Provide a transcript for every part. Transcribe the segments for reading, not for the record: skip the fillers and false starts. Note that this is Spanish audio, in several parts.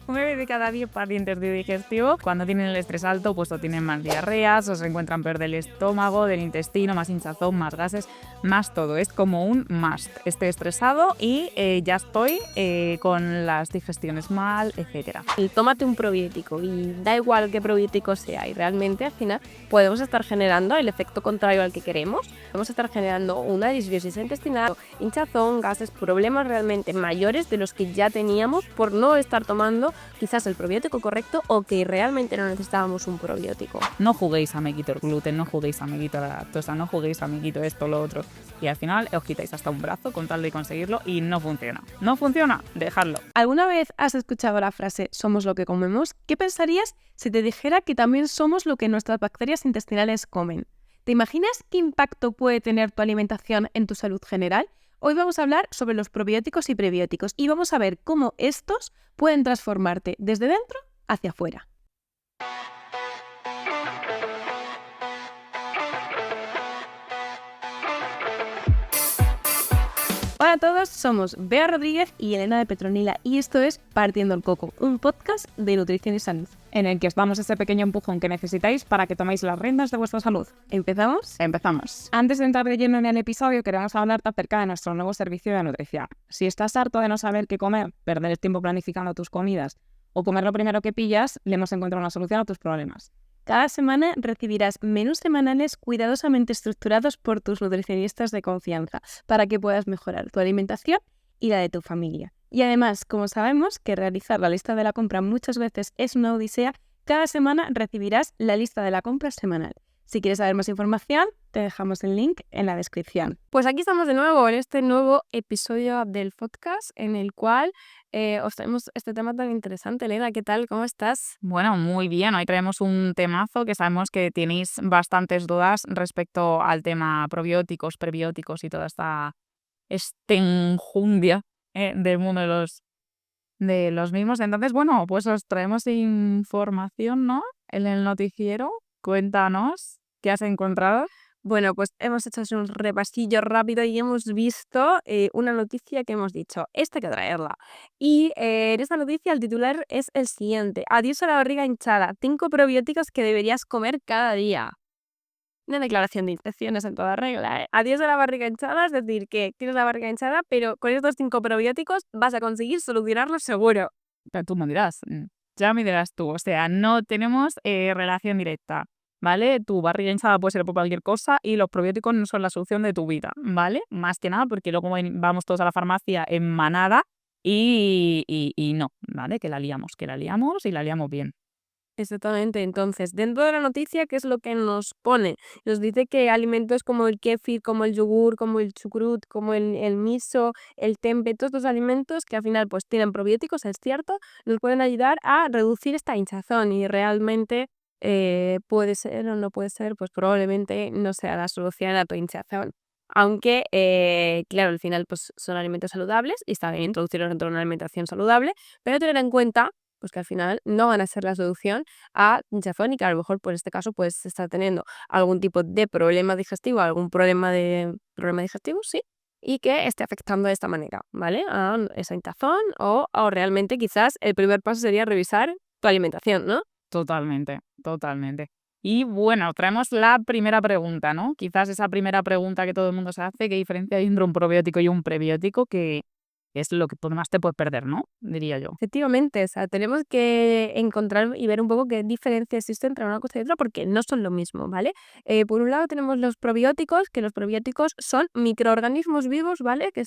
9 de cada 10 pacientes de digestivo, cuando tienen el estrés alto, pues o tienen más diarreas, o se encuentran peor del estómago, del intestino, más hinchazón, más gases, más todo. Es como un must. Estoy estresado y ya estoy con las digestiones mal, etcétera. Tómate un probiótico y da igual qué probiótico sea, y realmente al final podemos estar generando el efecto contrario al que queremos. Podemos estar generando una disbiosis intestinal, hinchazón, gases, problemas realmente mayores de los que ya teníamos por no estar tomando quizás el probiótico correcto o que realmente no necesitábamos un probiótico. No juguéis a me quito el gluten, no juguéis a me quito la lactosa, no juguéis a me quito esto, lo otro. Y al final os quitáis hasta un brazo con tal de conseguirlo y no funciona. ¿No funciona? Dejadlo. ¿Alguna vez has escuchado la frase somos lo que comemos? ¿Qué pensarías si te dijera que también somos lo que nuestras bacterias intestinales comen? ¿Te imaginas qué impacto puede tener tu alimentación en tu salud general? Hoy vamos a hablar sobre los probióticos y prebióticos y vamos a ver cómo estos pueden transformarte desde dentro hacia afuera. Hola a todos, somos Bea Rodríguez y Elena de Petronila y esto es Partiendo el Coco, un podcast de nutrición y salud, en el que os damos ese pequeño empujón que necesitáis para que toméis las riendas de vuestra salud. ¿Empezamos? Empezamos. Antes de entrar de lleno en el episodio, queremos hablarte acerca de nuestro nuevo servicio de nutrición. Si estás harto de no saber qué comer, perder el tiempo planificando tus comidas o comer lo primero que pillas, le hemos encontrado una solución a tus problemas. Cada semana recibirás menús semanales cuidadosamente estructurados por tus nutricionistas de confianza para que puedas mejorar tu alimentación y la de tu familia. Y además, como sabemos que realizar la lista de la compra muchas veces es una odisea, cada semana recibirás la lista de la compra semanal. Si quieres saber más información, te dejamos el link en la descripción. Pues aquí estamos de nuevo en este nuevo episodio del podcast en el cual os traemos este tema tan interesante. Elena, ¿qué tal? ¿Cómo estás? Bueno, muy bien. Hoy traemos un temazo que sabemos que tenéis bastantes dudas respecto al tema probióticos, prebióticos y toda esta enjundia del mundo de los mismos. Entonces, bueno, pues os traemos información, ¿no? En el noticiero. Cuéntanos qué has encontrado. Bueno, pues hemos hecho un repasillo rápido y hemos visto una noticia que hemos dicho, esta hay que traerla. Y en esta noticia el titular es el siguiente: adiós a la barriga hinchada, 5 probióticos que deberías comer cada día. Una declaración de intenciones en toda regla, ¿eh? Adiós a la barriga hinchada, es decir, que tienes la barriga hinchada, pero con estos 5 probióticos vas a conseguir solucionarlo seguro. Pero tú me dirás, ya me dirás tú, o sea, no tenemos relación directa, ¿vale? Tu barriga hinchada puede ser por cualquier cosa y los probióticos no son la solución de tu vida, ¿vale? Más que nada porque luego vamos todos a la farmacia en manada y no, ¿vale? Que la liamos y la liamos bien. Exactamente, entonces, dentro de la noticia, ¿qué es lo que nos pone? Nos dice que alimentos como el kéfir, como el yogur, como el chucrut, como el miso, el tempeh, todos estos alimentos que al final pues tienen probióticos, es cierto, nos pueden ayudar a reducir esta hinchazón y realmente puede ser o no puede ser, pues probablemente no sea la solución a tu hinchazón. Aunque, claro, al final pues son alimentos saludables y está bien introducirlos dentro de una alimentación saludable, pero tener en cuenta pues que al final no van a ser la solución a hinchazón y que a lo mejor por este caso puedes estar teniendo algún tipo de problema digestivo, algún problema digestivo, sí, y que esté afectando de esta manera, ¿vale? A esa hinchazón o realmente quizás el primer paso sería revisar tu alimentación, ¿no? Totalmente, totalmente. Y bueno, traemos la primera pregunta, ¿no? Quizás esa primera pregunta que todo el mundo se hace, ¿qué diferencia hay entre un probiótico y un prebiótico? Que es lo que más te puedes perder, ¿no? Diría yo. Efectivamente, o sea, tenemos que encontrar y ver un poco qué diferencia existe entre una cosa y otra porque no son lo mismo, ¿vale? Por un lado tenemos los probióticos, que los probióticos son microorganismos vivos, ¿vale? Que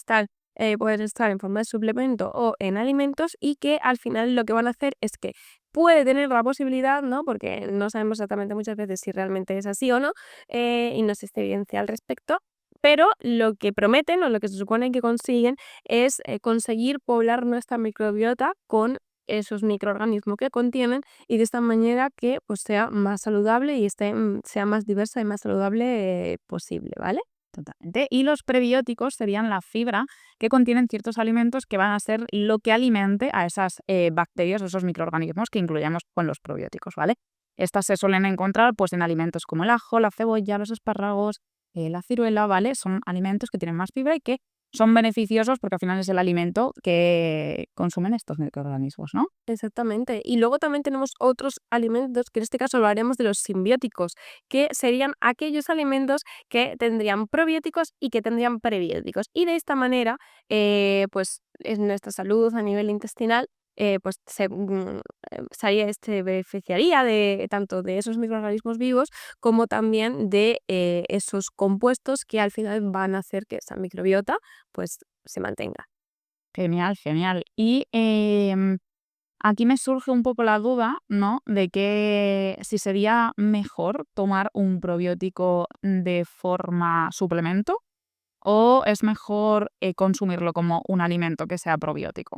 pueden estar en forma de suplemento o en alimentos y que al final lo que van a hacer es que puede tener la posibilidad, ¿no? Porque no sabemos exactamente muchas veces si realmente es así o no, y no existe evidencia al respecto, pero lo que prometen o lo que se supone que consiguen es conseguir poblar nuestra microbiota con esos microorganismos que contienen y de esta manera que pues sea más saludable y sea más diversa y más saludable posible, ¿vale? Totalmente. Y los prebióticos serían la fibra que contienen ciertos alimentos que van a ser lo que alimente a esas bacterias o esos microorganismos que incluimos con los probióticos, ¿vale? Estas se suelen encontrar pues, en alimentos como el ajo, la cebolla, los espárragos, la ciruela, ¿vale? Son alimentos que tienen más fibra y que son beneficiosos porque al final es el alimento que consumen estos microorganismos, ¿no? Exactamente. Y luego también tenemos otros alimentos, que en este caso hablaremos de los simbióticos, que serían aquellos alimentos que tendrían probióticos y que tendrían prebióticos. Y de esta manera, pues en nuestra salud a nivel intestinal, pues se beneficiaría de tanto de esos microorganismos vivos como también de esos compuestos que al final van a hacer que esa microbiota pues se mantenga. Genial, genial. Y aquí me surge un poco la duda, ¿no? De que si sería mejor tomar un probiótico de forma suplemento o es mejor consumirlo como un alimento que sea probiótico.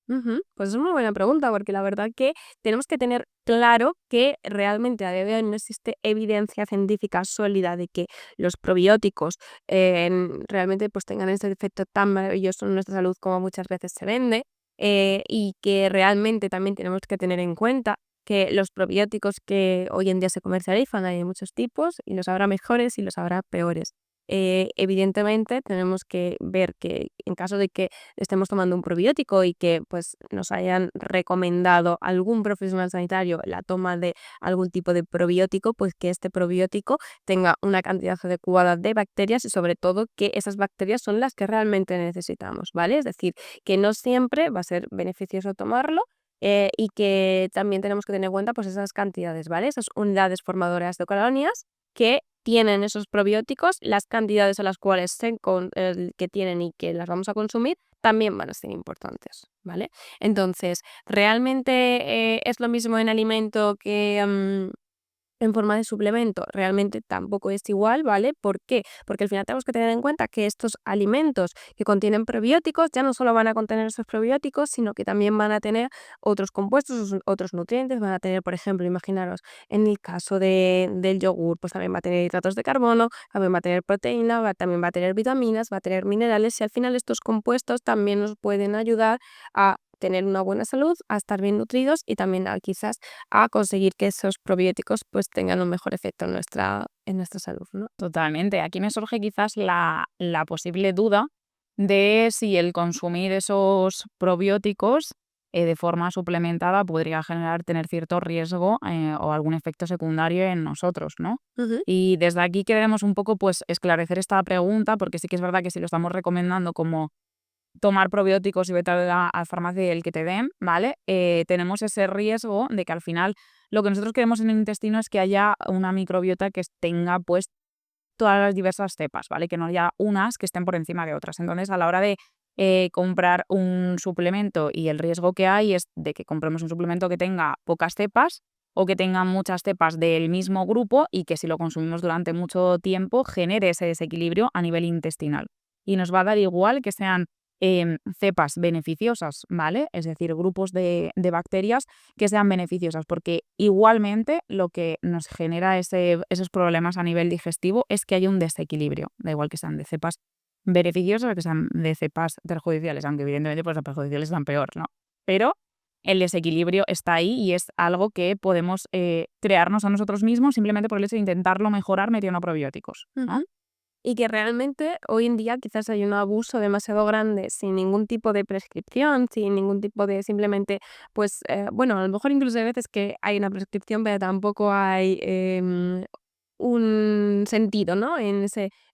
Ujú, pues es una buena pregunta, porque la verdad que tenemos que tener claro que realmente a día de hoy no existe evidencia científica sólida de que los probióticos realmente pues tengan ese efecto tan maravilloso en nuestra salud como muchas veces se vende, y que realmente también tenemos que tener en cuenta que los probióticos que hoy en día se comercializan hay de muchos tipos y los habrá mejores y los habrá peores. Evidentemente tenemos que ver que en caso de que estemos tomando un probiótico y que pues nos hayan recomendado algún profesional sanitario la toma de algún tipo de probiótico, pues que este probiótico tenga una cantidad adecuada de bacterias y sobre todo que esas bacterias son las que realmente necesitamos, ¿vale? Es decir, que no siempre va a ser beneficioso tomarlo. Y que también tenemos que tener en cuenta pues esas cantidades, ¿vale? Esas unidades formadoras de colonias que tienen esos probióticos, las cantidades a las cuales que tienen y que las vamos a consumir también van a ser importantes, ¿vale? Entonces, ¿realmente es lo mismo en alimento que en forma de suplemento? Realmente tampoco es igual, ¿vale? ¿Por qué? Porque al final tenemos que tener en cuenta que estos alimentos que contienen probióticos ya no solo van a contener esos probióticos, sino que también van a tener otros compuestos, otros nutrientes, van a tener, por ejemplo, imaginaros, en el caso del yogur, pues también va a tener hidratos de carbono, también va a tener proteína, también va a tener vitaminas, va a tener minerales y al final estos compuestos también nos pueden ayudar a tener una buena salud, a estar bien nutridos y también a quizás a conseguir que esos probióticos pues tengan un mejor efecto en nuestra salud, ¿no? Totalmente. Aquí me surge quizás la posible duda de si el consumir esos probióticos de forma suplementada podría tener cierto riesgo o algún efecto secundario en nosotros, ¿no? Ujú. Y desde aquí queremos un poco pues esclarecer esta pregunta, porque sí que es verdad que si lo estamos recomendando como tomar probióticos y vete a la farmacia y el que te den, ¿vale? Tenemos ese riesgo de que al final lo que nosotros queremos en el intestino es que haya una microbiota que tenga pues todas las diversas cepas, ¿vale? Que no haya unas que estén por encima de otras. Entonces, a la hora de comprar un suplemento y el riesgo que hay es de que compremos un suplemento que tenga pocas cepas o que tenga muchas cepas del mismo grupo y que si lo consumimos durante mucho tiempo genere ese desequilibrio a nivel intestinal. Y nos va a dar igual que sean cepas beneficiosas, ¿vale? Es decir, grupos de bacterias que sean beneficiosas, porque igualmente lo que nos genera esos problemas a nivel digestivo es que hay un desequilibrio, da igual que sean de cepas beneficiosas o que sean de cepas perjudiciales, aunque evidentemente pues las perjudiciales están peor, ¿no? Pero el desequilibrio está ahí y es algo que podemos crearnos a nosotros mismos simplemente por el hecho de intentarlo mejorar metiendo probióticos, ¿no? Ujú. Y que realmente hoy en día quizás hay un abuso demasiado grande sin ningún tipo de prescripción, sin ningún tipo de simplemente, pues, bueno, a lo mejor incluso hay veces que hay una prescripción, pero tampoco hay un sentido, ¿no? En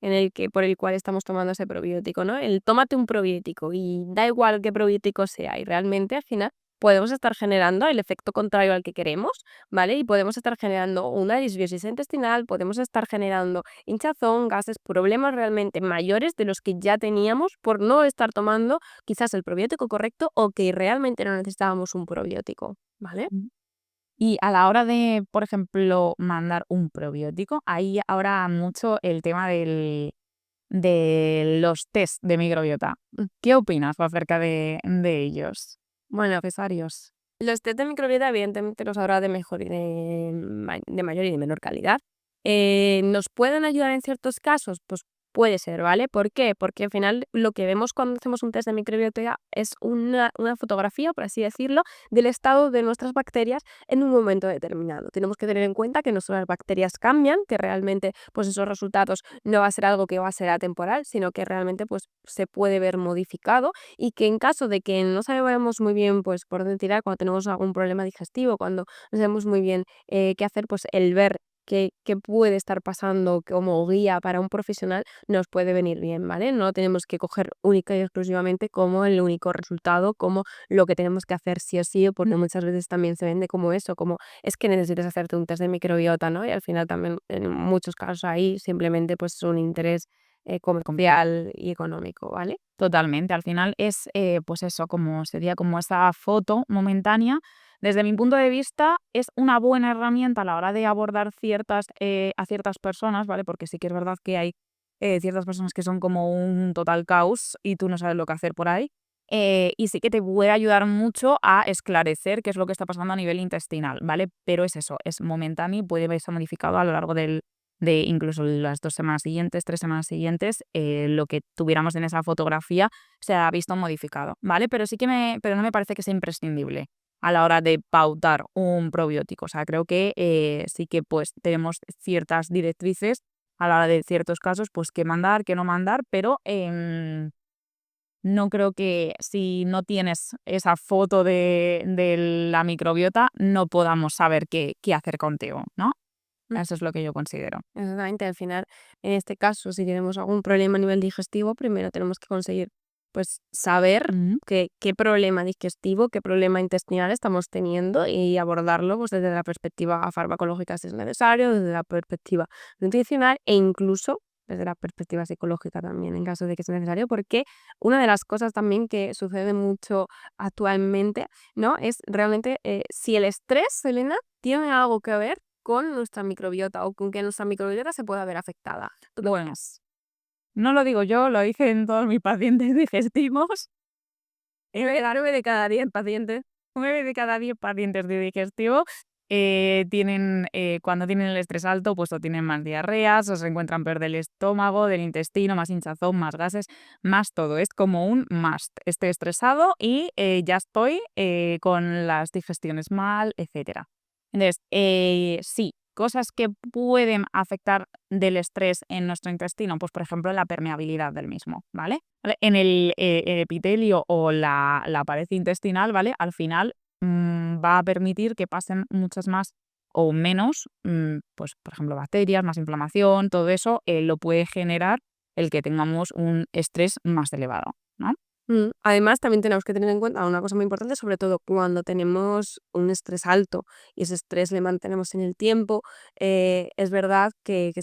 el que por el cual estamos tomando ese probiótico, ¿no? El tómate un probiótico y da igual qué probiótico sea y realmente al final podemos estar generando el efecto contrario al que queremos, ¿vale? Y podemos estar generando una disbiosis intestinal, podemos estar generando hinchazón, gases, problemas realmente mayores de los que ya teníamos por no estar tomando quizás el probiótico correcto o que realmente no necesitábamos un probiótico, ¿vale? Mm. Y a la hora de, por ejemplo, mandar un probiótico, hay ahora mucho el tema de los test de microbiota. ¿Qué opinas acerca de ellos? Bueno, ¿Necesarios? los test de microbiota evidentemente los habrá de mejor y de mayor y de menor calidad. ¿Nos pueden ayudar en ciertos casos? Pues Puede ser, ¿vale? ¿Por qué? Porque al final lo que vemos cuando hacemos un test de microbiota es una fotografía, por así decirlo, del estado de nuestras bacterias en un momento determinado. Tenemos que tener en cuenta que nuestras bacterias cambian, que realmente pues esos resultados no va a ser algo que va a ser atemporal, sino que realmente pues se puede ver modificado y que en caso de que no sabemos muy bien pues por dónde tirar, cuando tenemos algún problema digestivo, cuando no sabemos muy bien qué hacer, pues el ver qué puede estar pasando como guía para un profesional nos puede venir bien, ¿vale? No lo tenemos que coger única y exclusivamente como el único resultado, como lo que tenemos que hacer sí o sí, porque muchas veces también se vende como eso, como es que necesitas hacerte un test de microbiota, ¿no? Y al final también en muchos casos ahí simplemente pues es un interés comercial y económico, ¿vale? Totalmente. Al final es, pues eso, como sería como esa foto momentánea. Desde mi punto de vista, es una buena herramienta a la hora de abordar a ciertas personas, ¿vale? Porque sí que es verdad que hay ciertas personas que son como un total caos y tú no sabes lo que hacer por ahí. Y sí que te puede ayudar mucho a esclarecer qué es lo que está pasando a nivel intestinal, ¿vale? Pero es eso, es momentáneo y puede verse modificado a lo largo de incluso las 2 semanas siguientes, 3 semanas siguientes, lo que tuviéramos en esa fotografía se ha visto modificado, ¿vale? Pero no me parece que sea imprescindible a la hora de pautar un probiótico. O sea, creo que, sí que, pues, tenemos ciertas directrices a la hora de ciertos casos, pues, qué mandar, qué no mandar, pero, no creo que si no tienes esa foto de la microbiota, no podamos saber qué hacer contigo, ¿no? Eso es lo que yo considero. Exactamente, al final, en este caso, si tenemos algún problema a nivel digestivo, primero tenemos que conseguir, pues, saber Ujú. qué problema digestivo, qué problema intestinal estamos teniendo y abordarlo, pues, desde la perspectiva farmacológica si es necesario, desde la perspectiva nutricional e incluso desde la perspectiva psicológica también, en caso de que sea necesario, porque una de las cosas también que sucede mucho actualmente, ¿no? Es realmente, si el estrés, Selena, tiene algo que ver con nuestra microbiota o con que nuestra microbiota se pueda ver afectada. ¿Tú qué Bueno, opinas? no lo digo yo, lo dicen todos mis pacientes digestivos. 9 de cada 10 pacientes. 9 de cada 10 pacientes de digestivo cuando tienen el estrés alto, pues o tienen más diarreas, o se encuentran peor del estómago, del intestino, más hinchazón, más gases, más todo. Es como un must. Estoy estresado y ya estoy con las digestiones mal, etcétera. Entonces, sí, cosas que pueden afectar del estrés en nuestro intestino, pues por ejemplo la permeabilidad del mismo, ¿vale? En el epitelio o la pared intestinal, ¿vale? Al final va a permitir que pasen muchas más o menos, pues por ejemplo bacterias, más inflamación, todo eso lo puede generar el que tengamos un estrés más elevado, ¿no? Además, también tenemos que tener en cuenta una cosa muy importante, sobre todo cuando tenemos un estrés alto y ese estrés le mantenemos en el tiempo, es verdad que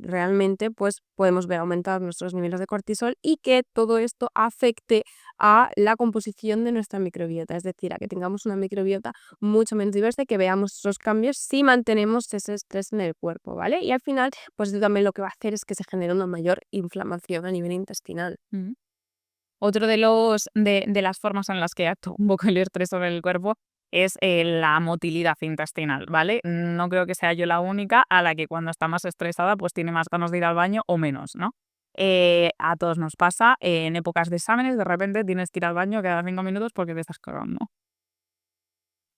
realmente pues, podemos ver aumentar nuestros niveles de cortisol y que todo esto afecte a la composición de nuestra microbiota, es decir, a que tengamos una microbiota mucho menos diversa y que veamos esos cambios si mantenemos ese estrés en el cuerpo, ¿vale? Y al final, pues esto también lo que va a hacer es que se genere una mayor inflamación a nivel intestinal. Ujú. Otro de las formas en las que actúa un poco el estrés sobre el cuerpo es, la motilidad intestinal, ¿vale? No creo que sea yo la única a la que cuando está más estresada, pues tiene más ganas de ir al baño o menos, ¿no? A todos nos pasa, en épocas de exámenes, de repente tienes que ir al baño cada 5 minutos porque te estás cagando.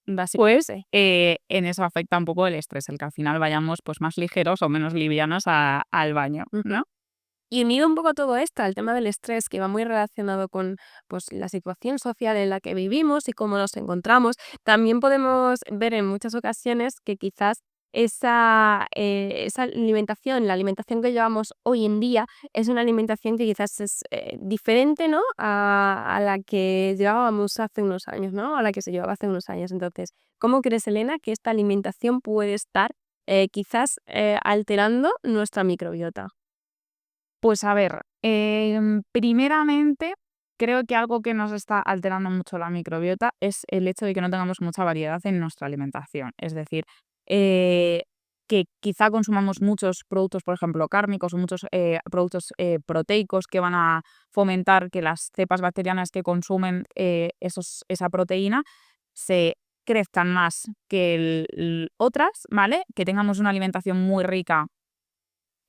Pues, Básicamente. en eso afecta un poco el estrés, el que al final vayamos, pues, más ligeros o menos livianos al baño, Ujú. ¿no? Y unido un poco a todo esto, al tema del estrés, que va muy relacionado con pues, la situación social en la que vivimos y cómo nos encontramos, también podemos ver en muchas ocasiones que quizás esa alimentación, la alimentación que llevamos hoy en día, es una alimentación que quizás es diferente, ¿no? A la que llevábamos hace unos años, ¿no? A la que se llevaba hace unos años. Entonces, ¿cómo crees, Elena, que esta alimentación puede estar quizás alterando nuestra microbiota? Pues a ver, primeramente, creo que algo que nos está alterando mucho la microbiota es el hecho de que no tengamos mucha variedad en nuestra alimentación. Es decir, eh, que quizá consumamos muchos productos, por ejemplo, cárnicos o muchos productos proteicos que van a fomentar que las cepas bacterianas que consumen esa proteína se crezcan más que otras, ¿vale? Que tengamos una alimentación muy rica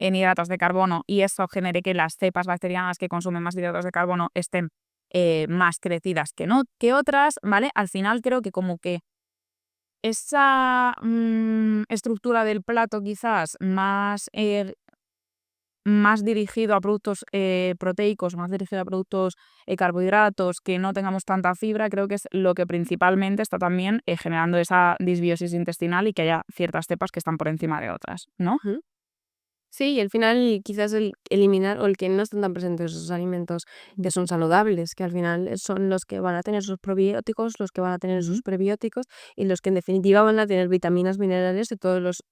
en hidratos de carbono y eso genere que las cepas bacterianas que consumen más hidratos de carbono estén más crecidas que otras, ¿vale? Al final creo que como que esa estructura del plato quizás más dirigido a productos proteicos, más dirigido a productos carbohidratos, que no tengamos tanta fibra, creo que es lo que principalmente está también generando esa disbiosis intestinal y que haya ciertas cepas que están por encima de otras, ¿no? Ujú. Sí, y al final quizás el eliminar o el que no estén tan presentes esos alimentos que son saludables, que al final son los que van a tener sus probióticos, los que van a tener sus prebióticos y los que en definitiva van a tener vitaminas, minerales y todos los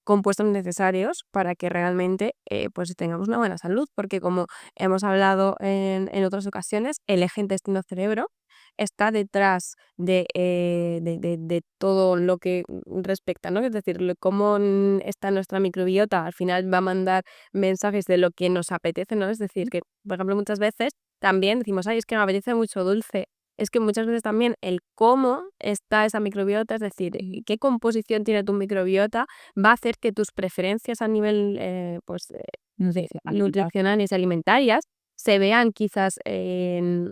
compuestos necesarios para que realmente pues tengamos una buena salud, porque como hemos hablado en otras ocasiones, el eje intestino-cerebro está detrás de todo lo que respecta, ¿no? Es decir, cómo está nuestra microbiota, al final va a mandar mensajes de lo que nos apetece, ¿no? Es decir, que, por ejemplo, muchas veces también decimos, ay, es que me apetece mucho dulce. Es que muchas veces también el cómo está esa microbiota, es decir, qué composición tiene tu microbiota, va a hacer que tus preferencias a nivel nutricionales y alimentarias se vean quizás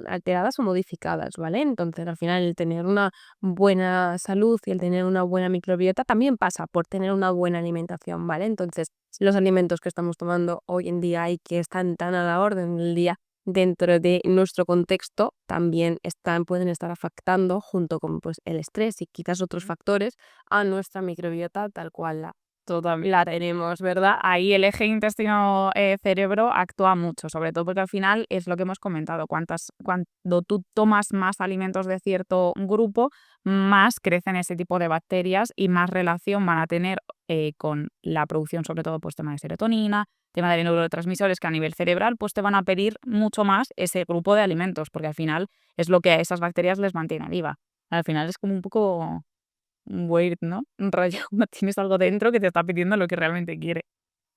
alteradas o modificadas, ¿vale? Entonces, al final, el tener una buena salud y el tener una buena microbiota también pasa por tener una buena alimentación, ¿vale? Entonces, los alimentos que estamos tomando hoy en día y que están tan a la orden del día dentro de nuestro contexto también pueden estar afectando junto con pues, el estrés y quizás otros factores a nuestra microbiota tal cual la tenemos, ¿verdad? Ahí el eje intestino-cerebro actúa mucho, sobre todo porque al final es lo que hemos comentado, cuando tú tomas más alimentos de cierto grupo, más crecen ese tipo de bacterias y más relación van a tener con la producción, sobre todo pues tema de serotonina, tema de neurotransmisores que a nivel cerebral pues te van a pedir mucho más ese grupo de alimentos, porque al final es lo que a esas bacterias les mantiene viva. Al final es como un poco weird, ¿no? Un rollo, no tienes algo dentro que te está pidiendo lo que realmente quiere.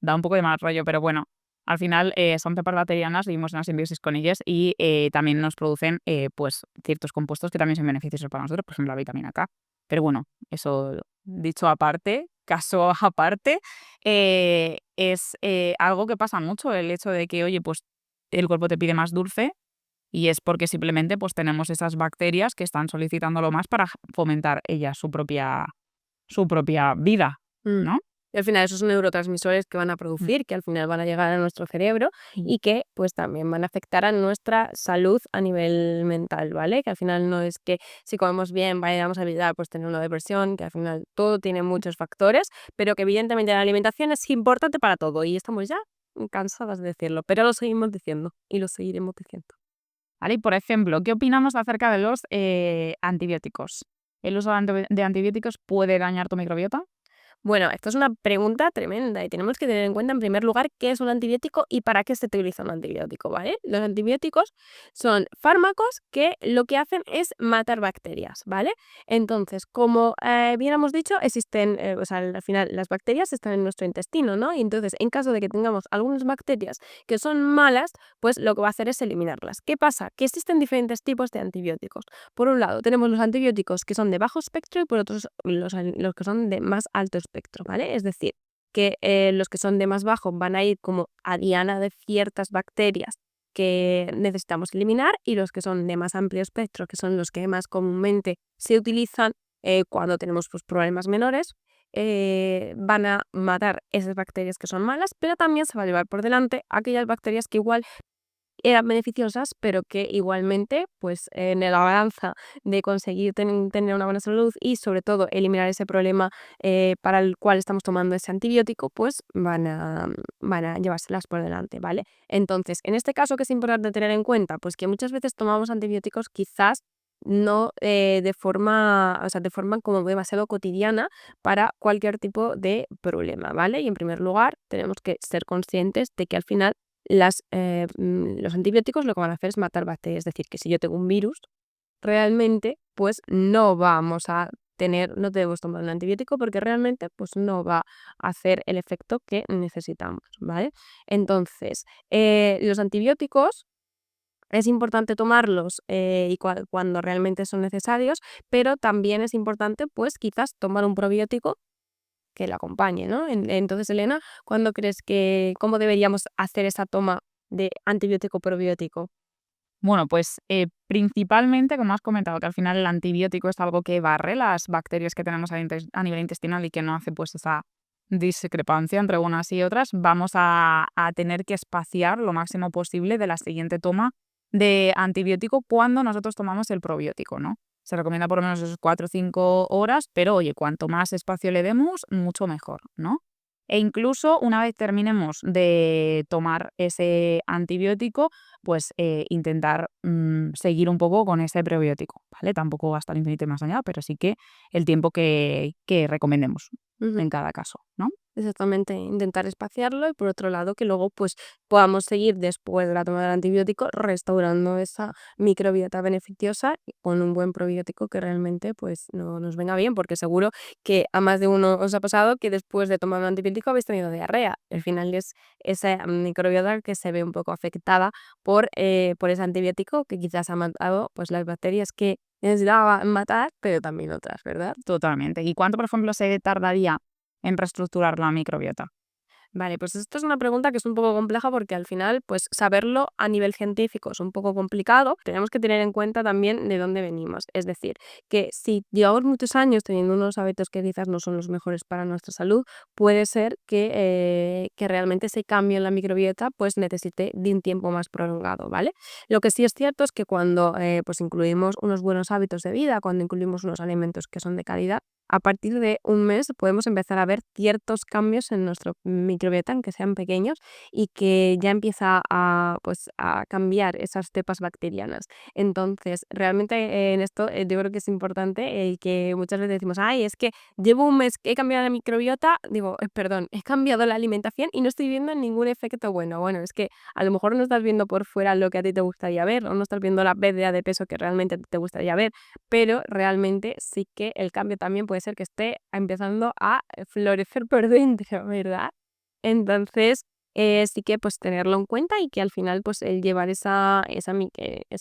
Da un poco de mal rollo, pero bueno, al final son cepas bacterianas, vivimos en una simbiosis con ellas y también nos producen pues ciertos compuestos que también son beneficiosos para nosotros, por ejemplo la vitamina K. Pero bueno, eso dicho aparte, caso aparte, es algo que pasa mucho, el hecho de que, oye, pues el cuerpo te pide más dulce y es porque simplemente pues tenemos esas bacterias que están solicitándolo más para fomentar ellas su propia vida, Mm. ¿no? Y al final esos neurotransmisores que van a producir, que al final van a llegar a nuestro cerebro y que pues también van a afectar a nuestra salud a nivel mental, ¿vale? Que al final no es que si comemos bien vayamos a evitar pues tener una depresión, que al final todo tiene muchos factores, pero que evidentemente la alimentación es importante para todo y estamos ya cansadas de decirlo, pero lo seguimos diciendo y lo seguiremos diciendo. ¿Vale? Y por ejemplo, ¿qué opinamos acerca de los antibióticos? ¿El uso de antibióticos puede dañar tu microbiota? Bueno, esto es una pregunta tremenda y tenemos que tener en cuenta en primer lugar qué es un antibiótico y para qué se utiliza un antibiótico, ¿vale? Los antibióticos son fármacos que lo que hacen es matar bacterias, ¿vale? Entonces, como bien hemos dicho, existen, o sea, al final las bacterias están en nuestro intestino, ¿no? Y entonces, en caso de que tengamos algunas bacterias que son malas, pues lo que va a hacer es eliminarlas. ¿Qué pasa? Que existen diferentes tipos de antibióticos. Por un lado, tenemos los antibióticos que son de bajo espectro y por otros los que son de más alto espectro, ¿vale? Es decir, que los que son de más bajo van a ir como a diana de ciertas bacterias que necesitamos eliminar y los que son de más amplio espectro, que son los que más comúnmente se utilizan cuando tenemos pues, problemas menores, van a matar esas bacterias que son malas, pero también se va a llevar por delante aquellas bacterias que igual eran beneficiosas, pero que igualmente, pues en la balanza de conseguir tener una buena salud y sobre todo eliminar ese problema para el cual estamos tomando ese antibiótico, pues van a llevárselas por delante, ¿vale? Entonces, en este caso, ¿qué es importante tener en cuenta? Pues que muchas veces tomamos antibióticos quizás no o sea, de forma como demasiado cotidiana para cualquier tipo de problema, ¿vale? Y en primer lugar, tenemos que ser conscientes de que al final los antibióticos lo que van a hacer es matar bacterias. Es decir, que si yo tengo un virus, realmente, pues no debemos tomar un antibiótico porque realmente pues no va a hacer el efecto que necesitamos, ¿vale? Entonces, los antibióticos es importante tomarlos y cuando realmente son necesarios, pero también es importante pues quizás tomar un probiótico que lo acompañe, ¿no? Entonces, Elena, ¿cómo deberíamos hacer esa toma de antibiótico probiótico? Bueno, pues principalmente, como has comentado, que al final el antibiótico es algo que barre las bacterias que tenemos a nivel intestinal y que no hace pues esa discrepancia entre unas y otras, vamos a tener que espaciar lo máximo posible de la siguiente toma de antibiótico cuando nosotros tomamos el probiótico, ¿no? Se recomienda por lo menos esos 4 o 5 horas, pero oye, cuanto más espacio le demos, mucho mejor, ¿no? E incluso una vez terminemos de tomar ese antibiótico, pues intentar seguir un poco con ese prebiótico, ¿vale? Tampoco hasta el infinito y más allá, pero sí que el tiempo que recomendemos Ujú. en cada caso, ¿no? Exactamente, intentar espaciarlo y por otro lado que luego pues podamos seguir después de la toma del antibiótico restaurando esa microbiota beneficiosa y con un buen probiótico que realmente pues no nos venga bien, porque seguro que a más de uno os ha pasado que después de tomar un antibiótico habéis tenido diarrea. Al final es esa microbiota que se ve un poco afectada por ese antibiótico que quizás ha matado pues las bacterias que necesitaba matar, pero también otras, ¿verdad? Totalmente. ¿Y cuánto, por ejemplo, se tardaría en reestructurar la microbiota? Vale, pues esto es una pregunta que es un poco compleja porque al final, pues saberlo a nivel científico es un poco complicado. Tenemos que tener en cuenta también de dónde venimos. Es decir, que si llevamos muchos años teniendo unos hábitos que quizás no son los mejores para nuestra salud, puede ser que realmente ese cambio en la microbiota pues necesite de un tiempo más prolongado, ¿vale? Lo que sí es cierto es que cuando pues incluimos unos buenos hábitos de vida, cuando incluimos unos alimentos que son de calidad, a partir de un mes podemos empezar a ver ciertos cambios en nuestro microbiota, aunque sean pequeños, y que ya empieza pues, a cambiar esas cepas bacterianas. Entonces, realmente en esto yo creo que es importante que muchas veces decimos, ay, es que llevo un mes que he cambiado la microbiota, digo, perdón, he cambiado la alimentación y no estoy viendo ningún efecto bueno. Bueno, es que a lo mejor no estás viendo por fuera lo que a ti te gustaría ver, o no estás viendo la pérdida de peso que realmente te gustaría ver, pero realmente sí que el cambio también puede ser que esté empezando a florecer por dentro, ¿verdad? Entonces, sí que pues tenerlo en cuenta y que al final pues el llevar esa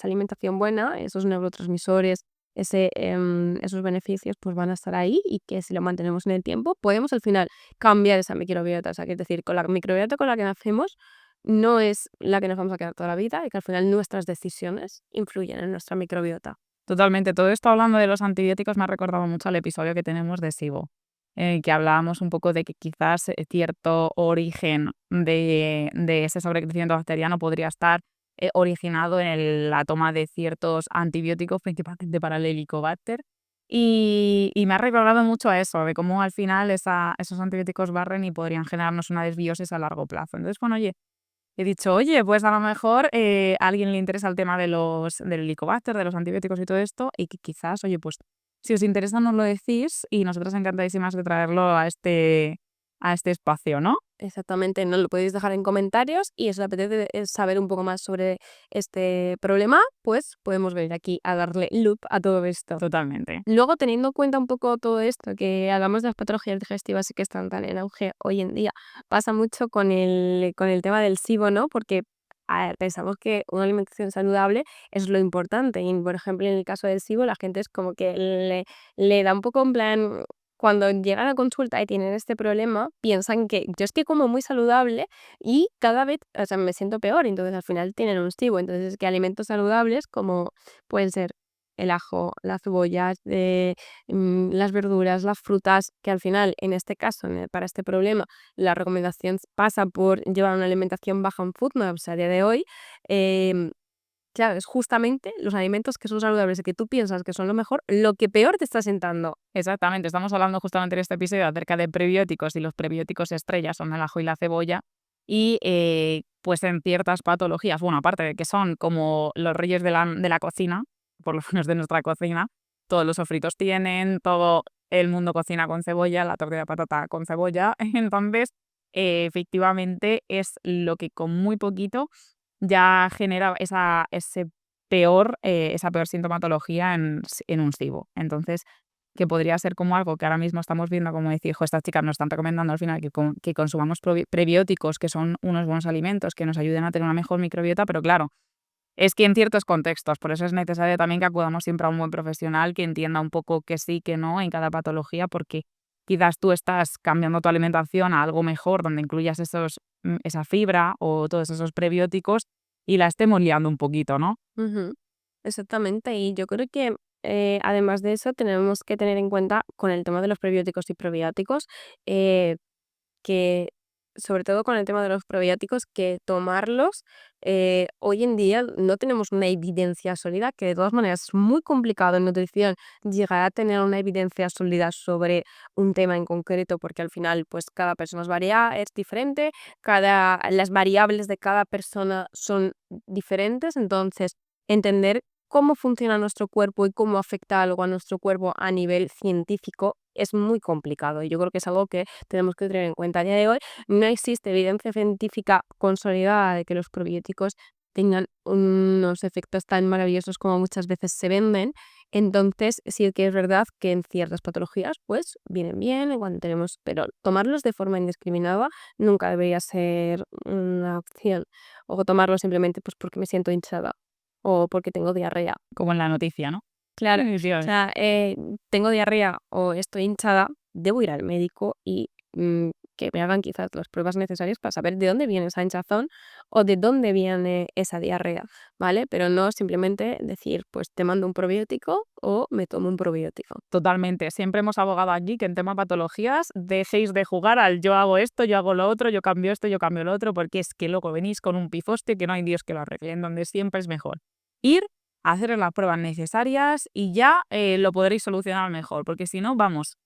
alimentación buena, esos neurotransmisores, esos beneficios pues van a estar ahí y que si lo mantenemos en el tiempo podemos al final cambiar esa microbiota. O sea, que es decir, con la microbiota con la que nacemos no es la que nos vamos a quedar toda la vida y que al final nuestras decisiones influyen en nuestra microbiota. Totalmente. Todo esto hablando de los antibióticos me ha recordado mucho al episodio que tenemos de SIBO, que hablábamos un poco de que quizás cierto origen de ese sobrecrecimiento bacteriano podría estar originado en la toma de ciertos antibióticos, principalmente para el Helicobacter. Y me ha recordado mucho a eso, de cómo al final esos antibióticos barren y podrían generarnos una desbiosis a largo plazo. Entonces, bueno, oye, he dicho: "Oye, pues a lo mejor, a alguien le interesa el tema del Helicobacter, de los antibióticos y todo esto, y que quizás, oye, pues si os interesa nos lo decís y nosotras encantadísimas de traerlo a este espacio", ¿no? Exactamente, nos lo podéis dejar en comentarios y si os apetece saber un poco más sobre este problema, pues podemos venir aquí a darle loop a todo esto. Totalmente. Luego, teniendo en cuenta un poco todo esto, que hablamos de las patologías digestivas y que están tan en auge hoy en día, pasa mucho con el tema del SIBO, ¿no? Porque pensamos que una alimentación saludable es lo importante. Y, por ejemplo, en el caso del SIBO, la gente es como que le da un poco en plan. Cuando llegan a consulta y tienen este problema, piensan que yo es que como muy saludable y cada vez, o sea, me siento peor. Entonces, al final tienen un SIBO. Entonces, es que alimentos saludables como pueden ser el ajo, las cebollas, las verduras, las frutas, que al final, en este caso, para este problema, la recomendación pasa por llevar una alimentación baja en FODMAPs a día de hoy. em, claro, es justamente los alimentos que son saludables y que tú piensas que son lo mejor, lo que peor te está sentando. Exactamente, estamos hablando justamente en este episodio acerca de prebióticos y los prebióticos estrella son el ajo y la cebolla y, pues en ciertas patologías, bueno, aparte de que son como los reyes de la cocina, por lo menos de nuestra cocina, todos los sofritos tienen, todo el mundo cocina con cebolla, la tortilla de patata con cebolla, entonces, efectivamente es lo que con muy poquito ya genera esa peor sintomatología en un SIBO. Entonces, que podría ser como algo que ahora mismo estamos viendo, como decir: "Jo, estas chicas nos están recomendando al final que consumamos prebióticos, que son unos buenos alimentos, que nos ayuden a tener una mejor microbiota", pero claro, es que en ciertos contextos, por eso es necesario también que acudamos siempre a un buen profesional que entienda un poco que sí, que no en cada patología, porque quizás tú estás cambiando tu alimentación a algo mejor, donde incluyas esa fibra o todos esos prebióticos y la estemos liando un poquito, ¿no? Ujú, exactamente. Y yo creo que además de eso tenemos que tener en cuenta con el tema de los prebióticos y probióticos eh, que sobre todo con el tema de los probióticos, que tomarlos hoy en día no tenemos una evidencia sólida, que de todas maneras es muy complicado en nutrición llegar a tener una evidencia sólida sobre un tema en concreto, porque al final pues cada persona es diferente, las variables de cada persona son diferentes, entonces entender cómo funciona nuestro cuerpo y cómo afecta algo a nuestro cuerpo a nivel científico es muy complicado. Y yo creo que es algo que tenemos que tener en cuenta. A día de hoy no existe evidencia científica consolidada de que los probióticos tengan unos efectos tan maravillosos como muchas veces se venden. Entonces, sí que es verdad que en ciertas patologías, pues vienen bien, cuando tenemos, pero tomarlos de forma indiscriminada nunca debería ser una opción. O tomarlos simplemente pues porque me siento hinchada o porque tengo diarrea. Como en la noticia, ¿no? Claro, o Definitivamente. sea, tengo diarrea o estoy hinchada, debo ir al médico y que me hagan quizás las pruebas necesarias para saber de dónde viene esa hinchazón o de dónde viene esa diarrea, ¿vale? Pero no simplemente decir, pues te mando un probiótico o me tomo un probiótico. Totalmente. Siempre hemos abogado aquí que en tema patologías dejéis de jugar al yo hago esto, yo hago lo otro, yo cambio esto, yo cambio lo otro, porque es que luego venís con un pifostio que no hay Dios que lo arregle, en donde siempre es mejor ir a hacer las pruebas necesarias y ya lo podréis solucionar mejor, porque si no, vamos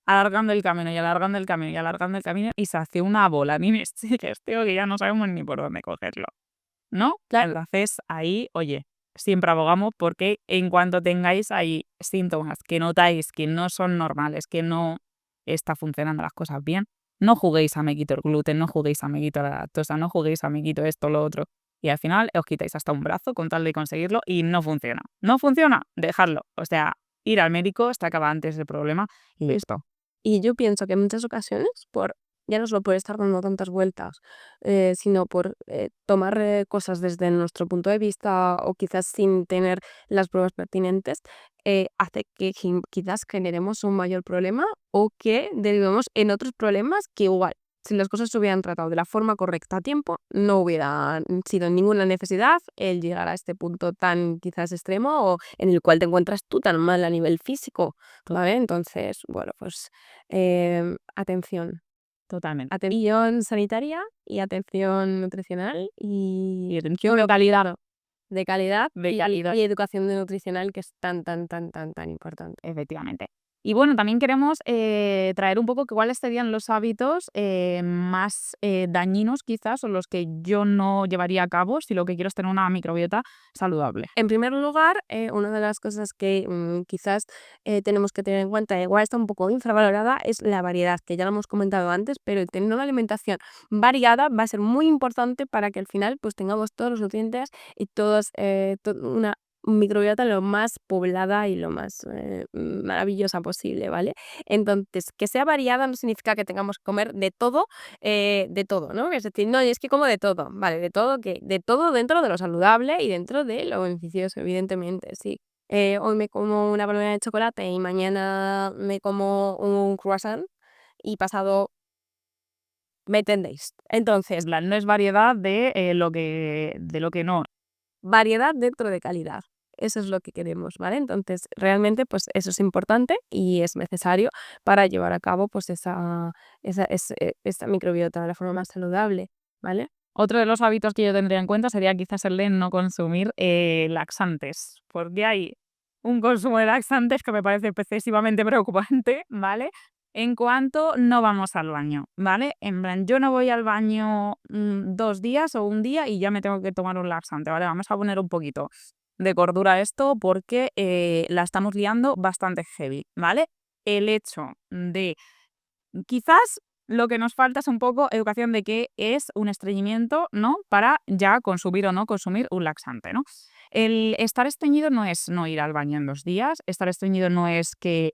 alargando el camino y alargando el camino y alargando el camino y se hace una bola, ni me sigues, tío, que ya no sabemos ni por dónde cogerlo, ¿no? Claro. Entonces ahí, oye, siempre abogamos porque en cuanto tengáis ahí síntomas que notáis que no son normales, que no está funcionando las cosas bien, no juguéis amiguito el gluten, no juguéis amiguito la lactosa, no juguéis amiguito esto, lo otro. Y al final os quitáis hasta un brazo con tal de conseguirlo y no funciona. ¿No funciona? Dejadlo. O sea, ir al médico hasta que acaba antes el problema y listo. Y yo pienso que en muchas ocasiones, ya no solo por estar dando tantas vueltas, sino por tomar cosas desde nuestro punto de vista o quizás sin tener las pruebas pertinentes, hace que quizás generemos un mayor problema o que derivemos en otros problemas que igual, si las cosas se hubieran tratado de la forma correcta a tiempo, no hubiera sido ninguna necesidad el llegar a este punto tan quizás extremo o en el cual te encuentras tú tan mal a nivel físico, ¿vale? Entonces, bueno, pues atención. Totalmente. Atención sanitaria y atención nutricional Y y atención de calidad. de calidad De y calidad. y educación nutricional que es tan, tan, tan, tan, tan importante. Efectivamente. Y bueno, también queremos traer un poco que cuáles serían los hábitos más dañinos quizás o los que yo no llevaría a cabo si lo que quiero es tener una microbiota saludable. En primer lugar, una de las cosas que quizás tenemos que tener en cuenta, igual está un poco infravalorada, es la variedad, que ya lo hemos comentado antes, pero tener una alimentación variada va a ser muy importante para que al final pues tengamos todos los nutrientes y todos una microbiota lo más poblada y lo más maravillosa posible, ¿vale? Entonces, que sea variada no significa que tengamos que comer de todo, ¿no? Es decir, no, es que como de todo, ¿vale? De todo dentro de lo saludable y dentro de lo beneficioso, evidentemente, sí. Hoy me como una palmera de chocolate y mañana me como un croissant y pasado, ¿me entendéis? Entonces, No es variedad de lo que no. variedad dentro de calidad. Eso es lo que queremos, ¿vale? Entonces, realmente, pues eso es importante y es necesario para llevar a cabo pues esa microbiota de la forma más saludable, ¿vale? Otro de los hábitos que yo tendría en cuenta sería quizás el de no consumir laxantes, porque hay un consumo de laxantes que me parece excesivamente preocupante, ¿vale? En cuanto no vamos al baño, ¿vale? En plan, yo no voy al baño 2 días o un día y ya me tengo que tomar un laxante, ¿vale? Vamos a poner un poquito de cordura a esto porque la estamos liando bastante heavy, ¿vale? El hecho de quizás lo que nos falta es un poco educación de qué es un estreñimiento, ¿no? Para ya consumir o no consumir un laxante, ¿no? El estar estreñido no es no ir al baño en 2 días, estar estreñido no es que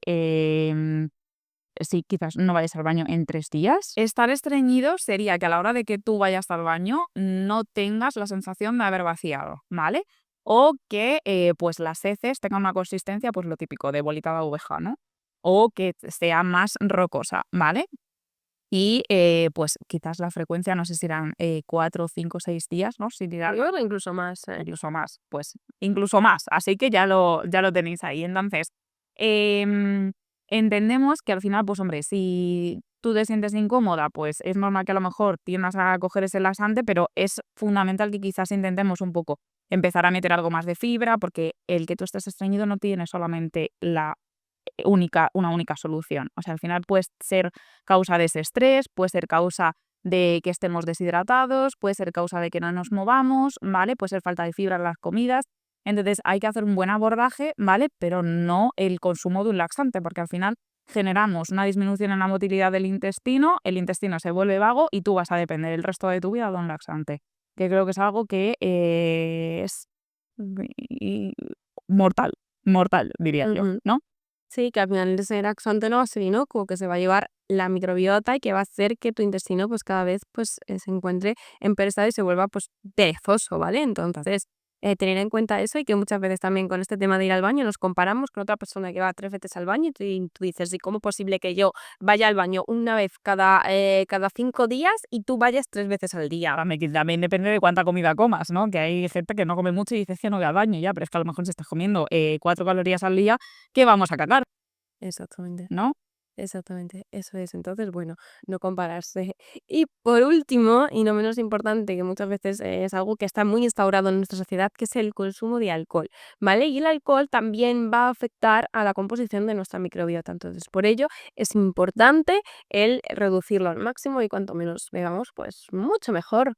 sí, quizás no vayas al baño en 3 días. Estar estreñido sería que a la hora de que tú vayas al baño no tengas la sensación de haber vaciado, ¿vale? O que pues las heces tengan una consistencia, pues lo típico de bolita de oveja, ¿no? o que sea más rocosa, ¿vale? Y pues quizás la frecuencia, no sé si eran 4, 5, 6 días, ¿no? Sin ir Yo creo que incluso más, incluso más, pues incluso más. Así que ya lo tenéis ahí. Entonces, em, entendemos que al final, pues hombre, si tú te sientes incómoda, pues es normal que a lo mejor tiendas a coger ese laxante, pero es fundamental que quizás intentemos un poco empezar a meter algo más de fibra, porque el que tú estés estreñido no tiene solamente una única solución. O sea, al final puede ser causa de ese estrés, puede ser causa de que estemos deshidratados, puede ser causa de que no nos movamos, ¿vale? Puede ser falta de fibra en las comidas. Entonces hay que hacer un buen abordaje, ¿vale? Pero no el consumo de un laxante, porque al final generamos una disminución en la motilidad del intestino, el intestino se vuelve vago y tú vas a depender el resto de tu vida de un laxante, que creo que es algo que es mortal, mortal, diría yo, Ujú. ¿no? Sí, que al final ese laxante no va a ser inocuo, que se va a llevar la microbiota y que va a hacer que tu intestino pues cada vez pues se encuentre en peor estado y se vuelva pues perezoso, ¿vale? Entonces, tener en cuenta eso y que muchas veces también con este tema de ir al baño nos comparamos con otra persona que va 3 veces al baño y tú dices, ¿y cómo es posible que yo vaya al baño una vez cada 5 días y tú vayas 3 veces al día? También depende de cuánta comida comas, ¿no? Que hay gente que no come mucho y dice que no voy al baño ya, pero es que a lo mejor si estás comiendo 4 calorías al día, ¿qué vamos a cagar? Exactamente. ¿No? Exactamente, eso es. Entonces, bueno, no compararse. Y por último, y no menos importante, que muchas veces es algo que está muy instaurado en nuestra sociedad, que es el consumo de alcohol, ¿vale? Y el alcohol también va a afectar a la composición de nuestra microbiota. Entonces, por ello es importante el reducirlo al máximo y cuanto menos bebamos, pues mucho mejor.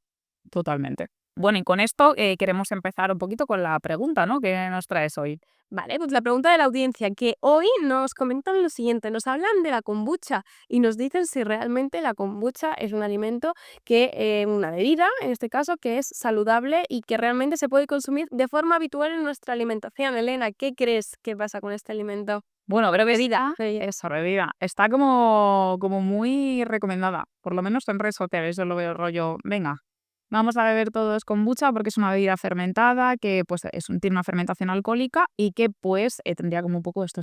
Totalmente. Bueno, y con esto queremos empezar un poquito con la pregunta, ¿no? Que nos traes hoy. Vale, pues la pregunta de la audiencia, que hoy nos comentan lo siguiente, nos hablan de la kombucha y nos dicen si realmente la kombucha es un alimento una bebida, en este caso, que es saludable y que realmente se puede consumir de forma habitual en nuestra alimentación. Elena, ¿qué crees que pasa con este alimento? Bueno, creo que Bebida. eso, bebida. Está como muy recomendada, por lo menos en redes sociales, yo lo veo rollo, venga, vamos a beber todos kombucha porque es una bebida fermentada que pues tiene una fermentación alcohólica y que pues tendría como un poco esta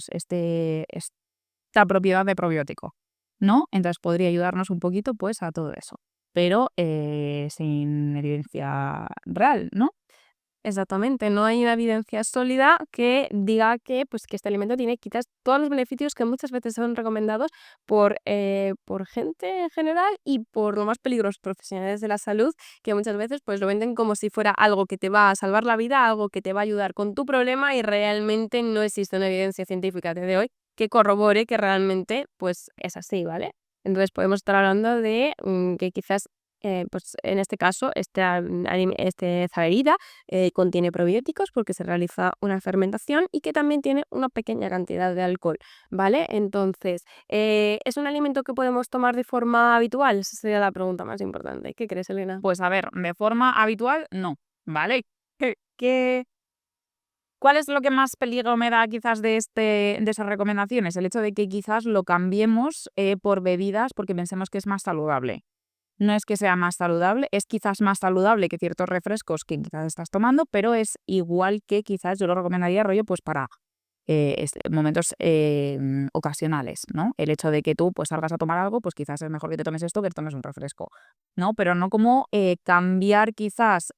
propiedad de probiótico, ¿no? Entonces podría ayudarnos un poquito pues a todo eso, pero sin evidencia real, ¿no? Exactamente, no hay una evidencia sólida que diga que, pues, que este alimento tiene quizás todos los beneficios que muchas veces son recomendados por gente en general y por lo más peligrosos profesionales de la salud, que muchas veces pues, lo venden como si fuera algo que te va a salvar la vida, algo que te va a ayudar con tu problema y realmente no existe una evidencia científica a día de hoy que corrobore que realmente pues, es así, ¿vale? Entonces podemos estar hablando de que quizás pues en este caso, esta bebida contiene probióticos porque se realiza una fermentación y que también tiene una pequeña cantidad de alcohol, ¿vale? Entonces, ¿es un alimento que podemos tomar de forma habitual? Esa sería la pregunta más importante. ¿Qué crees, Elena? Pues a ver, de forma habitual, no, ¿vale? ¿Qué, ¿Cuál es lo que más peligro me da quizás de esas recomendaciones? El hecho de que quizás lo cambiemos por bebidas porque pensemos que es más saludable. No es que sea más saludable, es quizás más saludable que ciertos refrescos que quizás estás tomando, pero es igual que quizás yo lo recomendaría rollo pues para momentos ocasionales, ¿no? El hecho de que tú pues salgas a tomar algo, pues quizás es mejor que te tomes esto que te tomes un refresco, ¿no? Pero no como cambiar quizás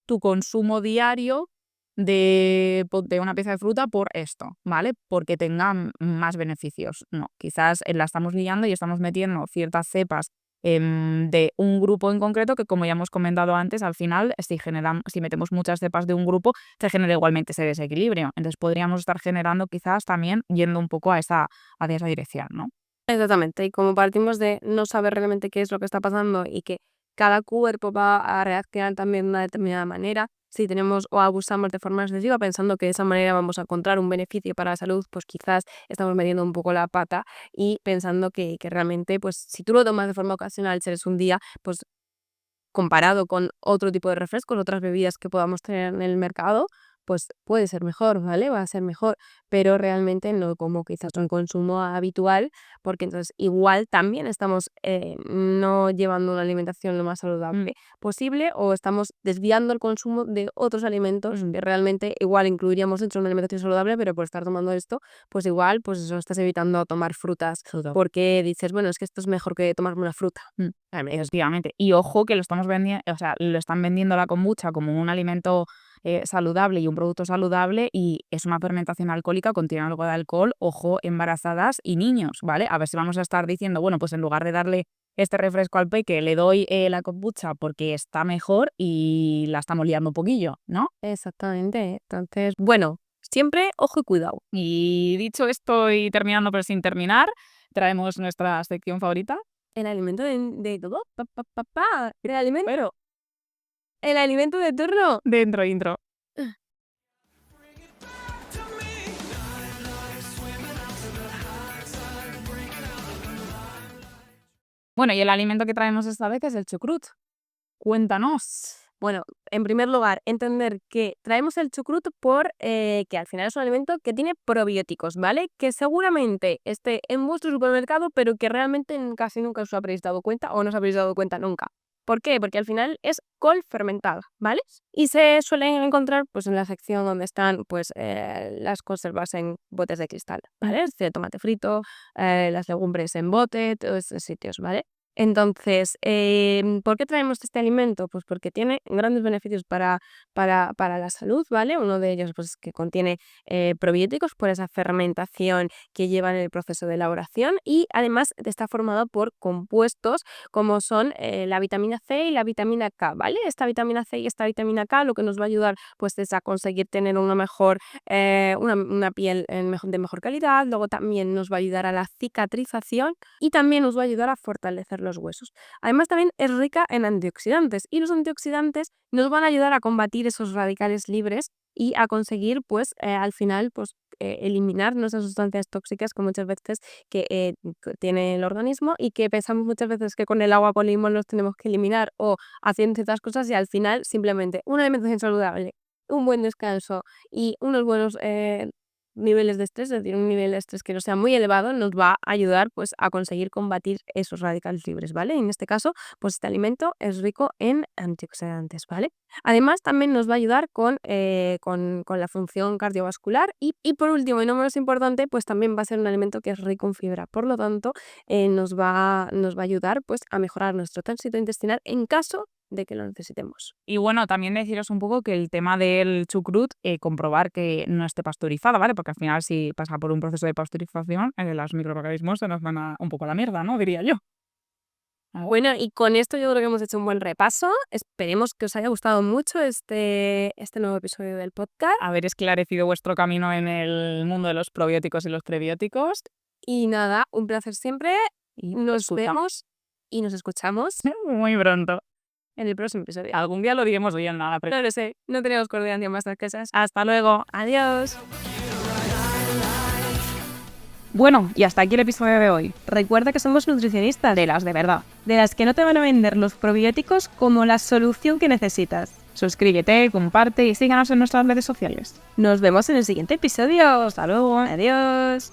tu consumo diario de una pieza de fruta por esto, ¿vale? Porque tenga más beneficios. No, quizás la estamos liando y estamos metiendo ciertas cepas de un grupo en concreto que, como ya hemos comentado antes, al final, si metemos muchas cepas de un grupo, se genera igualmente ese desequilibrio. Entonces podríamos estar generando quizás también yendo un poco hacia esa dirección, ¿no? Exactamente, y como partimos de no saber realmente qué es lo que está pasando y que cada cuerpo va a reaccionar también de una determinada manera, si tenemos o abusamos de forma excesiva pensando que de esa manera vamos a encontrar un beneficio para la salud, pues quizás estamos metiendo un poco la pata y pensando que realmente, pues si tú lo tomas de forma ocasional, si eres un día, pues comparado con otro tipo de refrescos, otras bebidas que podamos tener en el mercado, pues puede ser mejor, ¿vale? Va a ser mejor, pero realmente no como quizás un consumo habitual, porque entonces igual también estamos no llevando una alimentación lo más saludable posible, o estamos desviando el consumo de otros alimentos que realmente igual incluiríamos dentro de una alimentación saludable, pero por estar tomando esto, pues igual, pues eso, estás evitando tomar frutas porque dices, bueno, es que esto es mejor que tomarme una fruta. Efectivamente. Y ojo que lo estamos vendiendo, o sea, lo están vendiendo la kombucha como un alimento saludable y un producto saludable, y es una fermentación alcohólica, contiene algo de alcohol, ojo, embarazadas y niños, ¿vale? A ver si vamos a estar diciendo, bueno, pues en lugar de darle este refresco al peque, le doy la kombucha porque está mejor y la estamos liando un poquillo, ¿no? Exactamente. Entonces, bueno, siempre ojo y cuidado. Y dicho esto y terminando pero sin terminar, traemos nuestra sección favorita. El alimento de todo. El alimento. Pero El alimento de turno. dentro intro. Bueno, y el alimento que traemos esta vez es el chucrut. Cuéntanos. Bueno, en primer lugar, entender que traemos el chucrut por que al final es un alimento que tiene probióticos, ¿vale? Que seguramente esté en vuestro supermercado, pero que realmente casi nunca os habréis dado cuenta o no os habréis dado cuenta nunca. ¿Por qué? Porque al final es col fermentada, ¿vale? Y se suelen encontrar pues en la sección donde están pues las conservas en botes de cristal, ¿vale? Es decir, tomate frito, las legumbres en bote, todos esos sitios, ¿vale? Entonces, ¿por qué traemos este alimento? Pues porque tiene grandes beneficios para la salud, ¿vale? Uno de ellos pues que contiene probióticos por esa fermentación que lleva en el proceso de elaboración, y además está formado por compuestos como son la vitamina C y la vitamina K, ¿vale? Esta vitamina C y esta vitamina K lo que nos va a ayudar pues es a conseguir tener una mejor, una piel de mejor calidad. Luego también nos va a ayudar a la cicatrización y también nos va a ayudar a fortalecer los huesos. Además también es rica en antioxidantes, y los antioxidantes nos van a ayudar a combatir esos radicales libres y a conseguir pues al final pues eliminar nuestras sustancias tóxicas que muchas veces que tiene el organismo, y que pensamos muchas veces que con el agua con limón los tenemos que eliminar o haciendo ciertas cosas, y al final simplemente una alimentación saludable, un buen descanso y unos buenos niveles de estrés, es decir, un nivel de estrés que no sea muy elevado, nos va a ayudar pues a conseguir combatir esos radicales libres, ¿vale? En este caso, pues este alimento es rico en antioxidantes, ¿vale? Además, también nos va a ayudar con la función cardiovascular, y por último y no menos importante, pues también va a ser un alimento que es rico en fibra. Por lo tanto, nos va a ayudar pues a mejorar nuestro tránsito intestinal en caso de que lo necesitemos. Y bueno, también deciros un poco que el tema del chucrut, comprobar que no esté pasteurizada, ¿vale? Porque al final si pasa por un proceso de pasteurización, los microorganismos se nos van un poco a la mierda, ¿no? Diría yo. Bueno, y con esto yo creo que hemos hecho un buen repaso. Esperemos que os haya gustado mucho este nuevo episodio del podcast. Haber esclarecido vuestro camino en el mundo de los probióticos y los prebióticos. Y nada, un placer siempre. Y nos vemos y nos escuchamos muy pronto en el próximo episodio. Algún día lo diremos bien, nada, pero No lo sé, no tenemos coordinación más que esas. Hasta luego. Adiós. Bueno, y hasta aquí el episodio de hoy. Recuerda que somos nutricionistas, De las de verdad. de las que no te van a vender los probióticos como la solución que necesitas. Suscríbete, comparte y síganos en nuestras redes sociales. Nos vemos en el siguiente episodio. Hasta luego. Adiós.